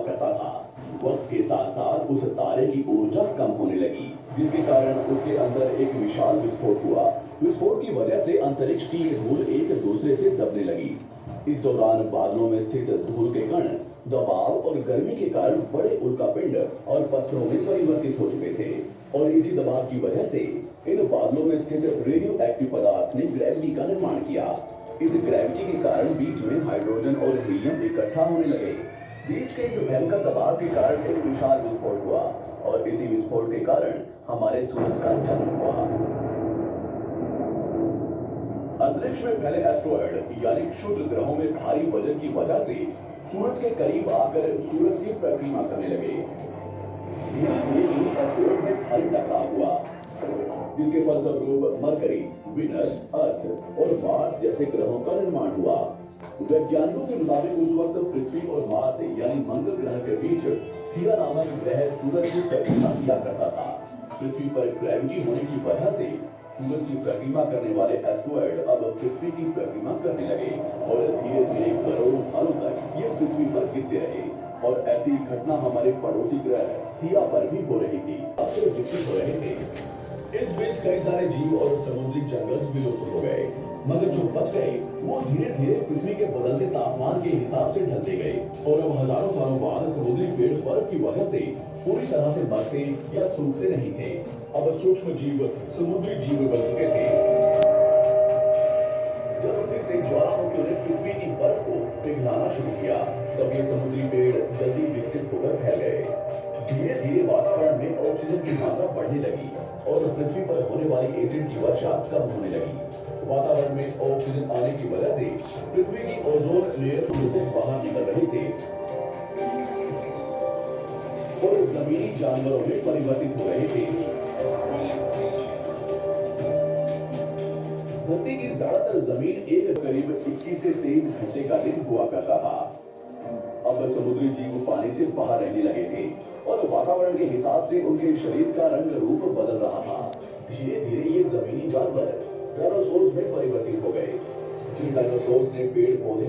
करता था। वक्त के साथ साथ उस तारे की ऊर्जा कम होने लगी, जिसके कारण उसके अंदर एक विशाल विस्फोट हुआ। विस्फोट की वजह से अंतरिक्ष की ये धूल एक दूसरे से दबने लगी। इस दौरान बादलों में स्थित धूल के कण दबाव और गर्मी के कारण बड़े उल्कापिंड और पत्थरों में परिवर्तित हो चुके थे, और इसी दबाव की वजह से इन बादलों में स्थित रेडियो एक्टिव पदार्थ ने ग्रेविटी का निर्माण किया। इस ग्रेविटी के कारण बीच में हाइड्रोजन और हीलियम इकट्ठा होने लगे। बीच के इस भयंकर दबाव के कारण एक विशाल विस्फोट हुआ, और इसी विस्फोट के कारण हमारे सूरज का जन्म हुआ। अंतरिक्ष में फैले एस्ट्रॉयड यानी क्षुद्र ग्रहों में भारी वजन की वजह से सूरज के करीब आकर सूरज की परिक्रमा करने लगे। धीरे धीरे एस्ट्रॉयड में भारी टकराव हुआ, जिसके फलस्वरूप मरकरी, वीनस, अर्थ और मार्स जैसे ग्रहों का निर्माण हुआ। वैज्ञानिकों के मुताबिक उस वक्त पृथ्वी और मार्स यानी मंगल ग्रह के बीच थिया नामक ग्रह सूरज की परिक्रमा किया करता था। पृथ्वी पर ग्रेविटी होने की वजह से सूरज की परिक्रमा करने वाले एस्ट्रॉयड अब पृथ्वी की परिक्रमा करने लगे, और धीरे धीरे करोड़ों सालों तक ये पृथ्वी पर गिरते रहे। और ऐसी घटना हमारे पड़ोसी ग्रह थिया पर भी हो रही थी, अक्सर विकसित हो रहे थे। इस बीच कई सारे जीव और समुद्री जंगल विलुप्त हो गए, मगर जो बच गए वो धीरे धीरे पृथ्वी के बदलते तापमान के हिसाब से ढलते गए, और अब हजारों सालों बाद समुद्री पेड़ बर्फ की वजह से पूरी तरह से मरते या सूखते नहीं थे। अब सूक्ष्म जीव समुद्री जीव बन चुके थे। जब फिर से ज्वालामुखियों ने पृथ्वी की बर्फ को पिघलाना शुरू किया, तब ये समुद्री पेड़ जल्दी विकसित होकर फैल गए। धीरे धीरे वातावरण में ऑक्सीजन की मात्रा बढ़ने लगी, और पृथ्वी पर होने वाली एसिड की वर्षा कम होने लगी। वातावरण में ऑक्सीजन आने की वजह से पृथ्वी की ओजोन लेयर से बाहर निकल रहे थे, और जमीनी जानवरों में परिवर्तित हो रहे थे। धरती की ज्यादातर जमीन एक करीब 21 से 23 घंटे का दिन हुआ करता था। अब समुद्री जीव पानी से बाहर रहने लगे थे, और वातावरण के हिसाब से उनके शरीर का रंग रूप बदल रहा था। धीरे धीरे ये जमीनी जानवर डायनासोर्स में परिवर्तित हो गए। जिन डायनासोर्स ने पेड़ पौधे